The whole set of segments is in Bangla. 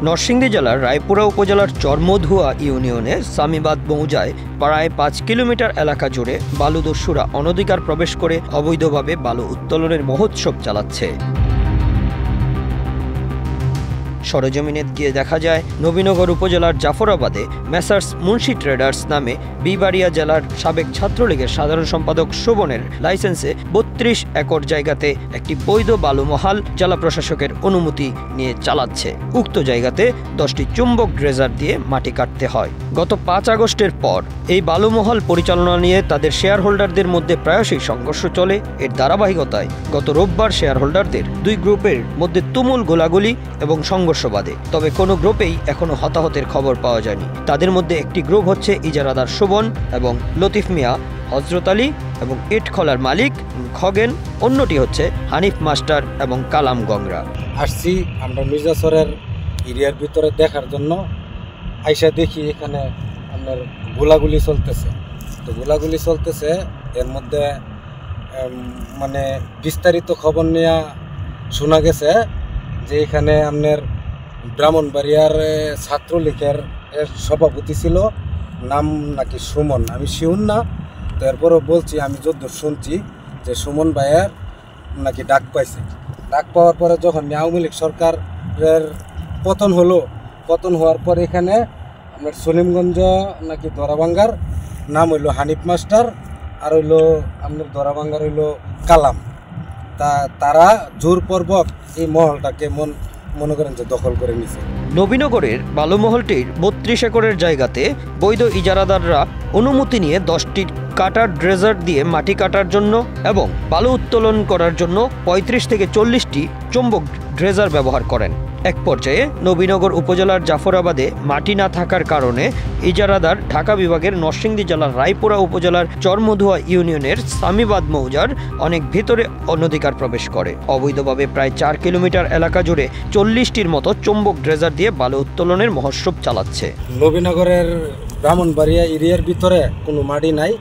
নরসিংদী জেলার রায়পুরা উপজেলার চরমধুয়া ইউনিয়নের সামিবাদ মৌজায় প্রায় ৫ কিলোমিটার এলাকা জুড়ে বালুদস্যুরা অনধিকার প্রবেশ করে অবৈধভাবে বালু উত্তোলনের মহোৎসব চালাচ্ছে। সরেজমিনে গিয়ে দেখা যায় নবীনগর উপজেলার জাফরাবাদে মেসার্স মুন্সি ট্রেডার্স নামে বিবাড়িয়া জেলার সাবেক ছাত্রলীগের সাধারণ সম্পাদক শোভনের লাইসেন্সে ৩২ একর জায়গাতে একটি বৈধ বালুমহাল জেলা প্রশাসকের অনুমতি নিয়ে চালাচ্ছে। উক্ত জায়গাতে ১০টি চুম্বক ড্রেজার দিয়ে মাটি কাটতে হয়। গত ৫ আগস্টের পর এই বালুমহাল পরিচালনা নিয়ে তাদের শেয়ার হোল্ডারদের মধ্যে প্রায়শই সংঘর্ষ চলে। এর ধারাবাহিকতায় গত রোববার শেয়ার হোল্ডারদের দুই গ্রুপের মধ্যে তুমুল গোলাগুলি এবং সংঘর্ষ বাদে। তবে কোনো গ্রুপেই এখনো হতাহতের খবর পাওয়া যায়নি। তাদের মধ্যে একটি গ্রুপ হচ্ছে ইজারাদার শোভন এবং লতিফ মিয়া, হজরত আলী এবং ইট খোলার মালিক খগেন, অন্যটি হচ্ছে হানিফ মাস্টার এবং কালাম গংরা। আসছি আমরা মির্জাসরের এরিয়ার ভিতরে দেখার জন্য। আইসা দেখি এখানে আপনার গোলাগুলি চলতেছে। তো গোলাগুলি চলতেছে, এর মধ্যে মানে বিস্তারিত খবর নেওয়া শোনা গেছে যে এখানে আপনার ব্রাহ্মণবাড়িয়ার ছাত্রলীগের সভাপতি ছিল, নাম নাকি সুমন, আমি শিউন না। তো এরপরও বলছি, আমি যদ্দূর শুনছি যে সুমন ভাইয়ের নাকি ডাক পাইছে। ডাক পাওয়ার পরে যখন আওয়ামী লীগ সরকারের পতন হওয়ার পর এখানে আপনার সলিমগঞ্জ নাকি দরাবাঙ্গার নাম হইল হানিফ মাস্টার, আর হইল আপনার দরাবাঙ্গার হইল কালাম। তারা জোরপূর্বক এই মহলটাকে মনে করেন যে দখল করে নিছে। নবীনগরের বালুমহলটির ৩২ একরের জায়গাতে বৈধ ইজারাদাররা অনুমতি নিয়ে 10টি কাটার ড্রেজার দিয়ে মাটি কাটার জন্য এবং বালু উত্তোলন করার জন্য ৩৫ থেকে ৪০টি চুম্বক ড্রেজার ব্যবহার করেন। এক পর্যায়ে নবীনগর উপজেলার জাফরাবাদে মাটি না থাকার কারণে ইজারাদার ঢাকা বিভাগের নরসিংদী জেলার রায়পুরা উপজেলার চরমধুয়া ইউনিয়নের সামিবাদ মৌজার অনেক ভিতরে অনধিকার প্রবেশ করে। অবৈধভাবে প্রায় ৪ কিলোমিটার এলাকা জুড়ে ৪০টির মতো চুম্বক ড্রেজার দিয়ে বালু উত্তোলনের মহোৎসব চালাচ্ছে। নবীনগরের ব্রাহ্মণবাড়িয়া এরিয়ার ভিতরে কোনো মাটি নাই,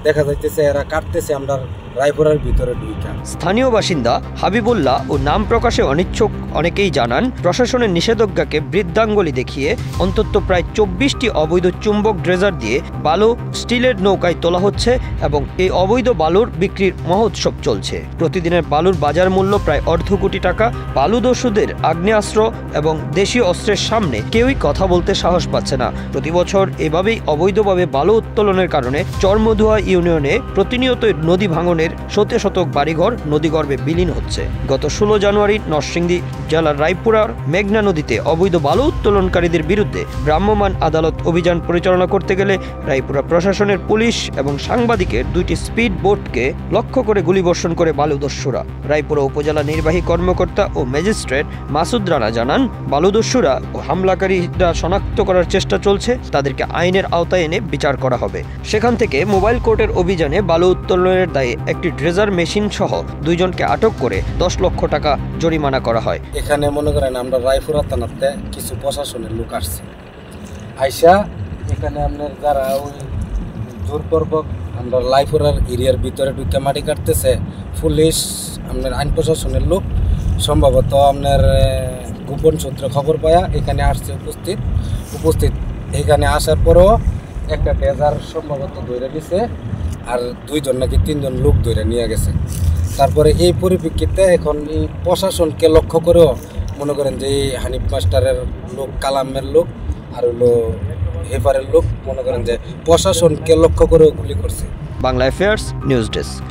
দেখা যাইতেছে এরা কাটতেছে আমরা রায়পুরার ভিতরে ঢুইকা। স্থানীয় বাসিন্দা হাবিবুল্লাহ ও নাম প্রকাশে অনিচ্ছুক অনেকেই জানান, প্রশাসনের নিষেধাজ্ঞাকে বৃদ্ধাঙ্গুলি দেখিয়ে অন্তত প্রায় ২৪টি অবৈধ চুম্বক ড্রেজার দিয়ে বালু স্টিলের নৌকায় তোলা হচ্ছে এবং এই অবৈধ বালুর বিক্রির মহোৎসব চলছে। প্রতিদিনের বালুর বাজার মূল্য প্রায় অর্ধ কোটি টাকা। বালুদস্যুদের আগ্নেয়াস্ত্র এবং দেশীয় অস্ত্রের সামনে কেউই কথা বলতে সাহস পাচ্ছে না। প্রতি বছর এভাবেই অবৈধভাবে বালু উত্তোলনের কারণে চরমধুয়া ইউনিয়নে প্রতিনিয়ত নদী ভাঙনের শতক বাড়িঘর নদীগর্ভে বিলীন হচ্ছে। গত ১৬ জানুয়ারি নরসিংদী জেলার রায়পুরার মেঘনা নদীতে অবৈধ বালু উত্তোলনকারীদের বিরুদ্ধে ভ্রাম্যমাণ আদালত অভিযান পরিচালনা করতে গেলে রায়পুরা প্রশাসনের পুলিশ এবং সাংবাদিকের 2টি স্পিড বোটকে লক্ষ্য করে গুলিবর্ষণ করে বালুদস্যুরা। রায়পুরা উপজেলা নির্বাহী কর্মকর্তা ও ম্যাজিস্ট্রেট মাসুদ রানা জানান, বালুদস্যুরা ও হামলাকারীরা শনাক্ত করার চেষ্টা চলছে, তাদেরকে আইনের আওতায় এনে বিচার করা হবে। সেখান থেকে মোবাইল কোর্টের অভিযানে বালু উত্তোলনের দায়ে একটি ড্রেজার মেশিন সহ 2 জনকে আটক করে 10 লক্ষ টাকা জরিমানা করা হয়। এখানে মনে করেন আমরা রায়পুরা থানাতে কিছু প্রশাসনের লোক আসছে, আইসা এখানে আপনার যারা ওই জোরপূর্বক আমরা রায়পুরার এরিয়ার ভিতরে ঢুকে মাটি কাটতেছে, পুলিশ আপনার আইন প্রশাসনের লোক সম্ভবত আপনার গোপন সূত্রে খবর পায়া এখানে আসছে উপস্থিত। এখানে আসার পরও একটা ড্রেজার সম্ভবত ধরে নিছে, আর 2 জন নাকি 3 জন লোক ধরে নিয়ে গেছে। তারপরে এই পরিপ্রেক্ষিতে এখন এই প্রশাসনকে লক্ষ্য করেও মনে করেন যে এই হানিফ মাস্টারের লোক, কালামের লোক আর হলো হেফারের লোক মনে করেন যে প্রশাসনকে লক্ষ্য করেও গুলি করছে। Bangla affairs news desk.